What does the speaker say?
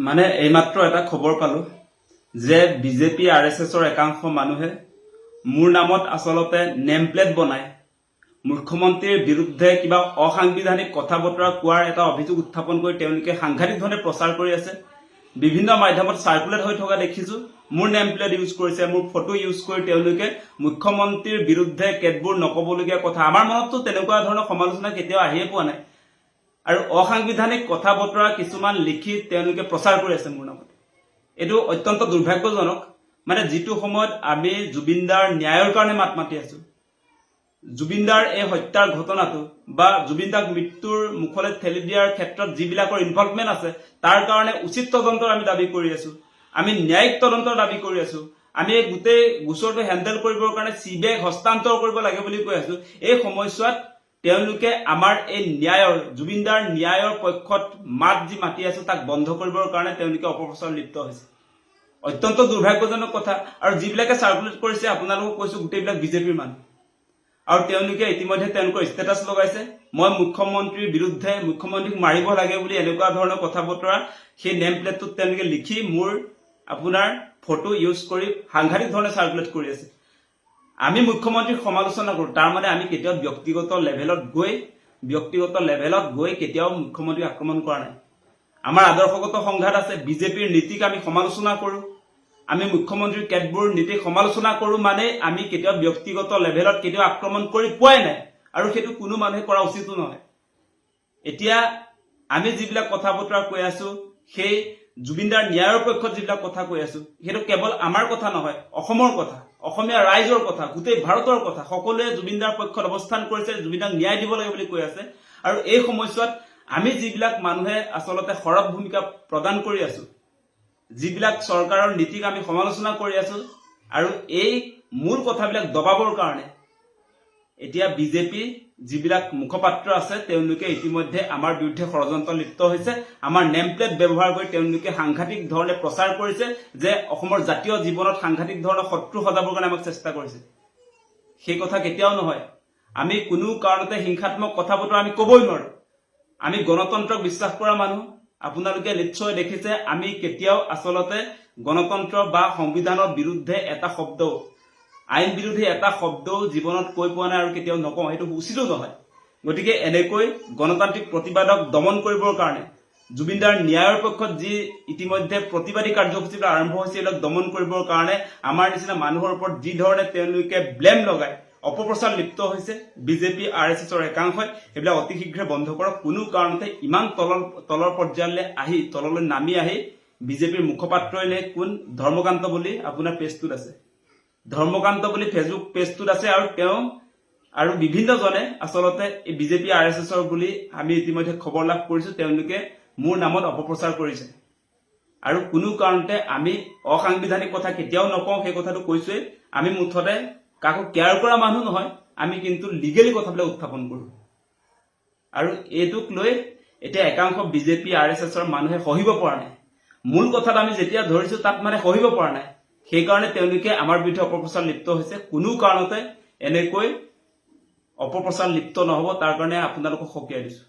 মানে এইমাত্ৰ এটা খবৰ পালো যে বিজেপি আৰএছএছৰ একাংশ মানুহে মোৰ নামত আসলতে নেম প্লেট বনাই মুখ্যমন্ত্ৰীৰ বিৰুদ্ধে কিবা অসাংবিধানিক কথা বতৰা কোৱাৰ এটা অভিযোগ উত্থাপন কৰি তেওঁলোকে সাংঘাতিক ধৰণে প্ৰচাৰ কৰি আছে। বিভিন্ন মাধ্যমত সাৰ্কুলেট হৈ থকা দেখিছো। মোৰ নেম প্লেট ইউজ কৰিছে, মোৰ ফটো ইউজ কৰি তেওঁলোকে মুখ্যমন্ত্ৰীৰ বিৰুদ্ধে কেতবোৰ নকবলগীয়া কথা, আমাৰ মনততো তেনেকুৱা ধৰণৰ সমালোচনা কেতিয়াও আহিয়ে পোৱা নাই আৰু অসাংবিধানিক কথা বতৰা কিছুমান লিখি তেওঁলোকে প্ৰচাৰ কৰি আছে মোৰ নামত। এইটো অত্যন্ত দুৰ্ভাগ্যজনক। মানে যিটো সময়ত আমি জুবিনদাৰ ন্যায়ৰ কাৰণে মাত মাতি আছো, জুবিনদাৰ এই হত্যাৰ ঘটনাটো বা জুবিনদাক মৃত্যুৰ মুখলৈ ঠেলি দিয়াৰ ক্ষেত্ৰত যিবিলাকৰ ইনভলভমেন্ট আছে তাৰ কাৰণে উচিত তদন্তৰ আমি দাবী কৰি আছো, আমি ন্যায়িক তদন্তৰ দাবী কৰি আছো, আমি গোটেই গোচৰটো হেণ্ডেল কৰিবৰ কাৰণে চিবিআইক হস্তান্তৰ কৰিব লাগে বুলি কৈ আছো। এই সময়ছোৱাত তেওঁলোকে আমাৰ এই ন্যায়ৰ জুবিনদাৰ ন্যায়ৰ পক্ষত মাত যি মাতি আছো তাক বন্ধ কৰিবৰ কাৰণে তেওঁলোকে অপপ্ৰচাৰত লিপ্ত হৈছে। অত্যন্ত দুৰ্ভাগ্যজনক কথা। আৰু যিবিলাকে সাৰ্কুলেট কৰিছে আপোনালোকক কৈছো গোটেইবিলাক বিজেপিৰ মানুহ আৰু তেওঁলোকে ইতিমধ্যে তেওঁলোকৰ ষ্টেটাছ লগাইছে মই মুখ্যমন্ত্ৰীৰ বিৰুদ্ধে মুখ্যমন্ত্ৰীক মাৰিব লাগে বুলি এনেকুৱা ধৰণৰ কথা বতৰা সেই নেম প্লেটটোত তেওঁলোকে লিখি মোৰ আপোনাৰ ফটো ইউজ কৰি সাংঘাতিক ধৰণে সাৰ্কুলেট কৰি আছে। আমি মুখ্যমন্ত্ৰীক সমালোচনা কৰো, তাৰ মানে আমি কেতিয়াও ব্যক্তিগত লেভেলত গৈ কেতিয়াও মুখ্যমন্ত্ৰীক আক্ৰমণ কৰা নাই। আমাৰ আদৰ্শগত সংঘাত আছে। বিজেপিৰ নীতিক আমি সমালোচনা কৰো, আমি মুখ্যমন্ত্ৰীৰ কেতবোৰ নীতিক সমালোচনা কৰো, মানে আমি কেতিয়াও ব্যক্তিগত লেভেলত কেতিয়াও আক্ৰমণ কৰি পোৱাই নাই আৰু সেইটো কোনো মানুহে কৰা উচিতো নহয়। এতিয়া আমি যিবিলাক কথা বতৰা কৈ আছো সেই জুবিনদাৰ ন্যায়ৰ পক্ষত যিবিলাক কথা কৈ আছো সেইটো কেৱল আমাৰ কথা নহয়, অসমৰ কথা, অসমীয়া ৰাইজৰ কথা, গোটেই ভাৰতৰ কথা। সকলোৱে জুবিনদাৰ পক্ষত অৱস্থান কৰিছে, জুবিনদাক ন্যায় দিব লাগে বুলি কৈ আছে। আৰু এই সময়ছোৱাত আমি যিবিলাক মানুহে আচলতে সৰব ভূমিকা প্ৰদান কৰি আছো, যিবিলাক চৰকাৰৰ নীতিক আমি সমালোচনা কৰি আছো আৰু এই মূল কথাবিলাক দবাবৰ কাৰণে এতিয়া বিজেপি যিবিলাক মুখপাত্ৰ আছে তেওঁলোকে ইতিমধ্যে আমাৰ বিৰুদ্ধে ষড়যন্ত্ৰ লিপ্ত হৈছে। আমাৰ নেম প্লেট ব্যৱহাৰ কৰি তেওঁলোকে সাংঘাতিক ধৰণে প্ৰচাৰ কৰিছে যে অসমৰ জাতীয় জীৱনত সাংঘাতিক ধৰণৰ শত্ৰু সজাবৰ কাৰণে আমাক চেষ্টা কৰিছে। সেই কথা কেতিয়াও নহয়। আমি কোনো কাৰণতে হিংসাত্মক কথা বতৰা আমি কবই নোৱাৰো। আমি গণতন্ত্ৰক বিশ্বাস কৰা মানুহ। আপোনালোকে নিশ্চয় দেখিছে আমি কেতিয়াও আচলতে গণতন্ত্ৰ বা সংবিধানৰ বিৰুদ্ধে এটা শব্দও, আইন বিৰোধী এটা শব্দও জীৱনত কৈ পোৱা নাই আৰু কেতিয়াও নকওঁ, সেইটো উচিতো নহয়। গতিকে এনেকৈ গণতান্ত্ৰিক প্ৰতিবাদক দমন কৰিবৰ কাৰণে জুবিনদাৰ ন্যায়ৰ পক্ষত যি ইতিমধ্যে প্ৰতিবাদী কাৰ্যসূচীবিলাক আৰম্ভ হৈছে এইবিলাক দমন কৰিবৰ কাৰণে আমাৰ নিচিনা মানুহৰ ওপৰত যি ধৰণে তেওঁলোকে ব্লেম লগায় অপপ্ৰচাৰ লিপ্ত হৈছে বিজেপি আৰএছএছৰ একাংশই, এইবিলাক অতি শীঘ্ৰে বন্ধ কৰক। কোনো কাৰণতে ইমান তলৰ পৰ্যায়লৈ তললৈ নামি আহি বিজেপিৰ মুখপাত্ৰইলে কোন ধৰ্মকান্ত বুলি আপোনাৰ পেজটোত আছে, ধৰ্মকান্ত বুলি ফেচবুক পেজটোত আছে আৰু তেওঁ আৰু বিভিন্নজনে আচলতে এই বিজেপি আৰএছএছৰ বুলি আমি ইতিমধ্যে খবৰ লাভ কৰিছো তেওঁলোকে মোৰ নামত অপপ্ৰচাৰ কৰিছে। আৰু কোনো কাৰণতে আমি অসাংবিধানিক কথা কেতিয়াও নকওঁ, সেই কথাটো কৈছোৱে। আমি মুঠতে কাকো কেয়াৰ কৰা মানুহ নহয়, আমি কিন্তু লিগেলি কথাবিলাক উত্থাপন কৰো। আৰু এইটোক লৈ এতিয়া একাংশ বিজেপি আৰএছএছৰ মানুহে সহিব পৰা নাই। মূল কথাত আমি যেতিয়া ধৰিছো তাত মানে সহিব পৰা নাই, সেইকাৰণে তেওঁলোকে আমাৰ বিৰুদ্ধে অপপ্ৰচাৰ লিপ্ত হৈছে। কোনো কাৰণতে এনেকৈ অপপ্ৰচাৰ লিপ্ত নহব, তাৰ কাৰণে আপোনালোকক সকীয়াই দিছো।